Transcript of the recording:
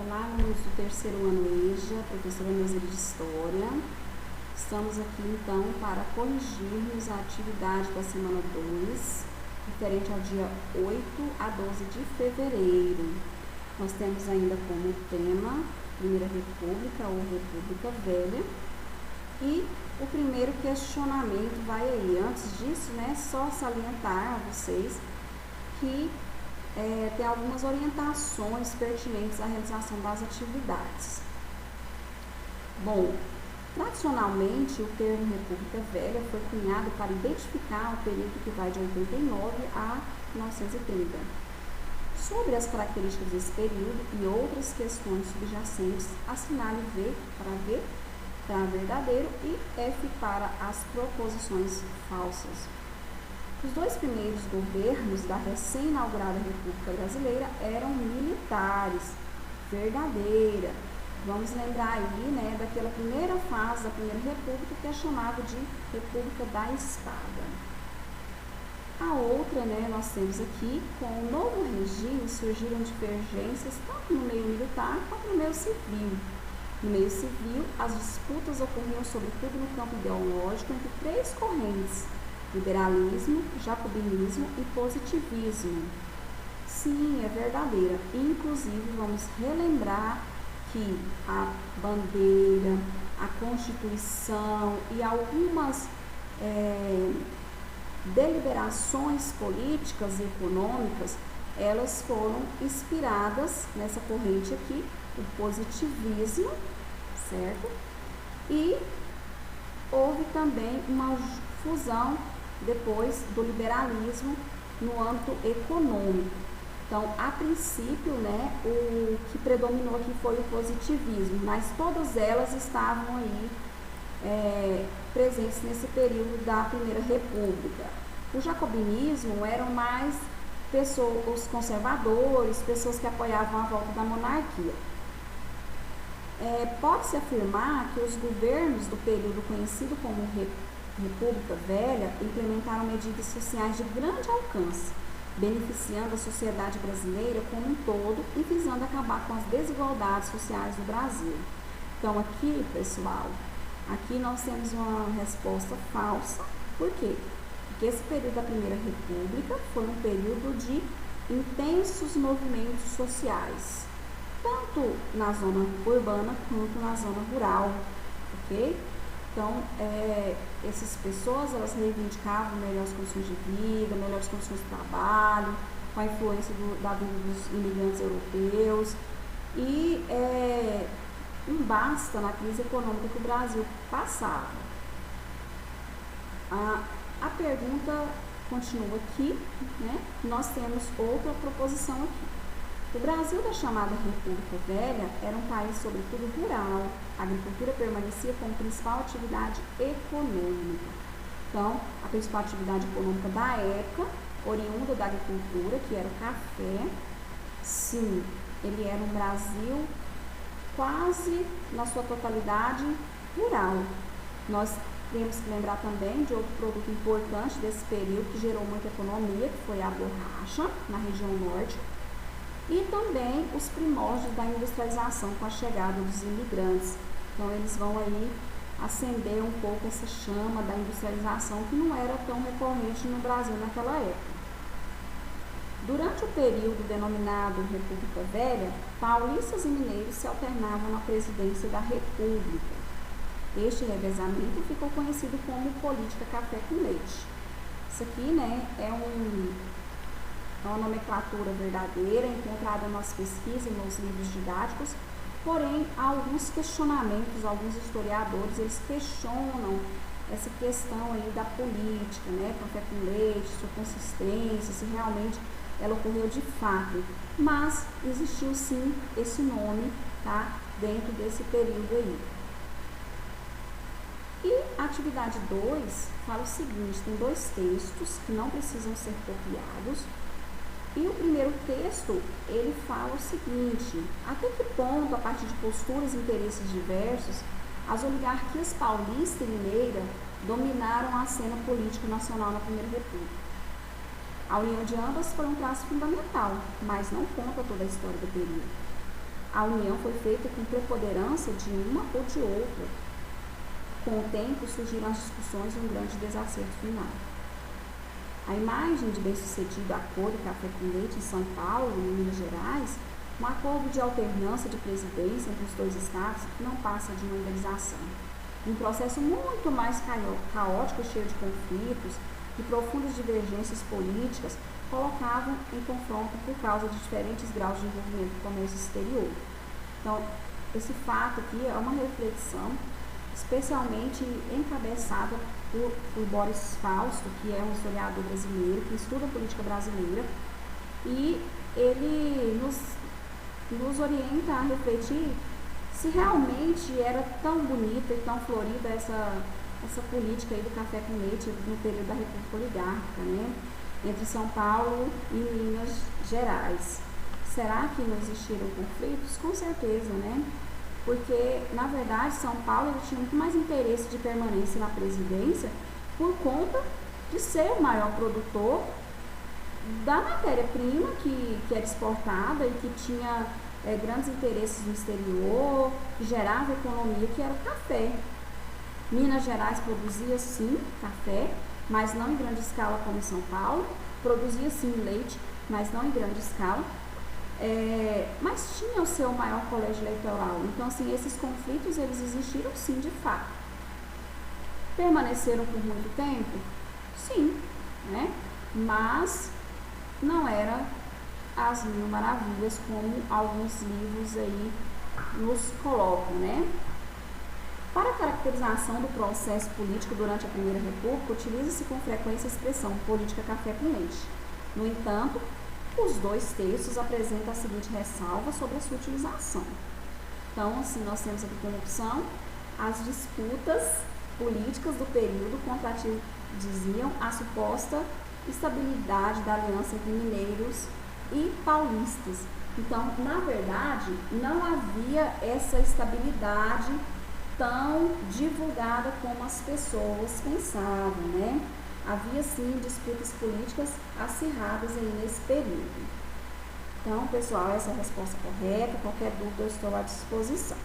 Olá, alunos do terceiro ano EJA, professora Neuza de História. Estamos aqui então para corrigirmos a atividade da semana 2, referente ao dia 8 a 12 de fevereiro. Nós temos ainda como tema Primeira República ou República Velha. E o primeiro questionamento vai aí. Antes disso, só salientar a vocês que tem algumas orientações pertinentes à realização das atividades. Bom, tradicionalmente o termo República Velha foi cunhado para identificar o período que vai de 89 a 1930. Sobre as características desse período e outras questões subjacentes, assinale V para verdadeiro e F para as proposições falsas. Os dois primeiros governos da recém-inaugurada República Brasileira eram militares, verdadeira. Vamos lembrar aí, daquela primeira fase da Primeira República, que é chamada de República da Espada. A outra, nós temos aqui, com o novo regime surgiram divergências tanto no meio militar quanto no meio civil. No meio civil, as disputas ocorriam sobretudo no campo ideológico entre três correntes: liberalismo, jacobinismo e positivismo. Sim, é verdadeira. Inclusive, vamos relembrar que a bandeira, a Constituição e algumas deliberações políticas e econômicas, elas foram inspiradas nessa corrente aqui, o positivismo, certo? E houve também uma fusão depois do liberalismo no âmbito econômico. Então, a princípio, o que predominou aqui foi o positivismo, mas todas elas estavam aí presentes nesse período da Primeira República. O jacobinismo eram mais pessoas, os conservadores, pessoas que apoiavam a volta da monarquia. Pode-se afirmar que os governos do período conhecido como República Velha implementaram medidas sociais de grande alcance, beneficiando a sociedade brasileira como um todo e visando acabar com as desigualdades sociais do Brasil. Então aqui, pessoal, aqui nós temos uma resposta falsa. Por quê? Porque esse período da Primeira República foi um período de intensos movimentos sociais, tanto na zona urbana quanto na zona rural, ok? Então, essas pessoas, elas reivindicavam melhores condições de vida, melhores condições de trabalho, com a influência da vinda dos imigrantes europeus, e não basta na crise econômica que o Brasil passava. A pergunta continua aqui, nós temos outra proposição aqui. O Brasil da chamada República Velha era um país sobretudo rural. A agricultura permanecia como principal atividade econômica. Então, a principal atividade econômica da época, oriunda da agricultura, que era o café. Sim, ele era um Brasil quase na sua totalidade rural. Nós temos que lembrar também de outro produto importante desse período que gerou muita economia, que foi a borracha, na região norte. E também os primórdios da industrialização com a chegada dos imigrantes. Então, eles vão aí acender um pouco essa chama da industrialização que não era tão recorrente no Brasil naquela época. Durante o período denominado República Velha, paulistas e mineiros se alternavam na presidência da República. Este revezamento ficou conhecido como política café com leite. Isso aqui, é uma nomenclatura verdadeira, encontrada nas pesquisas e nos livros didáticos, porém, há alguns questionamentos, alguns historiadores, eles questionam essa questão aí da política, café com leite, sua consistência, se realmente ela ocorreu de fato, mas existiu sim esse nome, dentro desse período aí. E a atividade 2 fala o seguinte: tem dois textos que não precisam ser copiados. E o primeiro texto, ele fala o seguinte: até que ponto, a partir de posturas e interesses diversos, as oligarquias paulista e mineira dominaram a cena política nacional na Primeira República. A união de ambas foi um traço fundamental, mas não conta toda a história do período. a união foi feita com preponderância de uma ou de outra. Com o tempo surgiram as discussões e um grande desacerto final. A imagem de bem-sucedido acordo café com leite em São Paulo e em Minas Gerais, um acordo de alternância de presidência entre os dois estados, não passa de uma idealização. Um processo muito mais caótico, cheio de conflitos e profundas divergências políticas, colocavam em confronto por causa de diferentes graus de envolvimento do comércio exterior. Então, esse fato aqui é uma reflexão especialmente encabeçada por Boris Fausto, que é um historiador brasileiro, que estuda a política brasileira, e ele nos orienta a refletir se realmente era tão bonita e tão florida essa política aí do café com leite no período da República Oligárquica, né? Entre São Paulo e Minas Gerais. Será que não existiram conflitos? Com certeza, né? Porque, na verdade, São Paulo ele tinha muito mais interesse de permanência na presidência por conta de ser o maior produtor da matéria-prima que era exportada e que tinha grandes interesses no exterior, que gerava economia, que era o café. Minas Gerais produzia, sim, café, mas não em grande escala como São Paulo, produzia, sim, leite, mas não em grande escala. Mas tinha o seu maior colégio eleitoral. Então, assim, esses conflitos, eles existiram sim, de fato. Permaneceram por muito tempo? Sim, né? Mas não era as mil maravilhas como alguns livros aí nos colocam, né? Para a caracterização do processo político durante a Primeira República, utiliza-se com frequência a expressão política café com leite. No entanto, os dois textos apresentam a seguinte ressalva sobre a sua utilização. Então, assim, nós temos aqui como opção as disputas políticas do período contradiziam a suposta estabilidade da aliança entre mineiros e paulistas. Então, na verdade, não havia essa estabilidade tão divulgada como as pessoas pensavam, né? Havia, sim, disputas políticas acirradas aí nesse período. Então, pessoal, essa é a resposta correta. Qualquer dúvida, eu estou à disposição.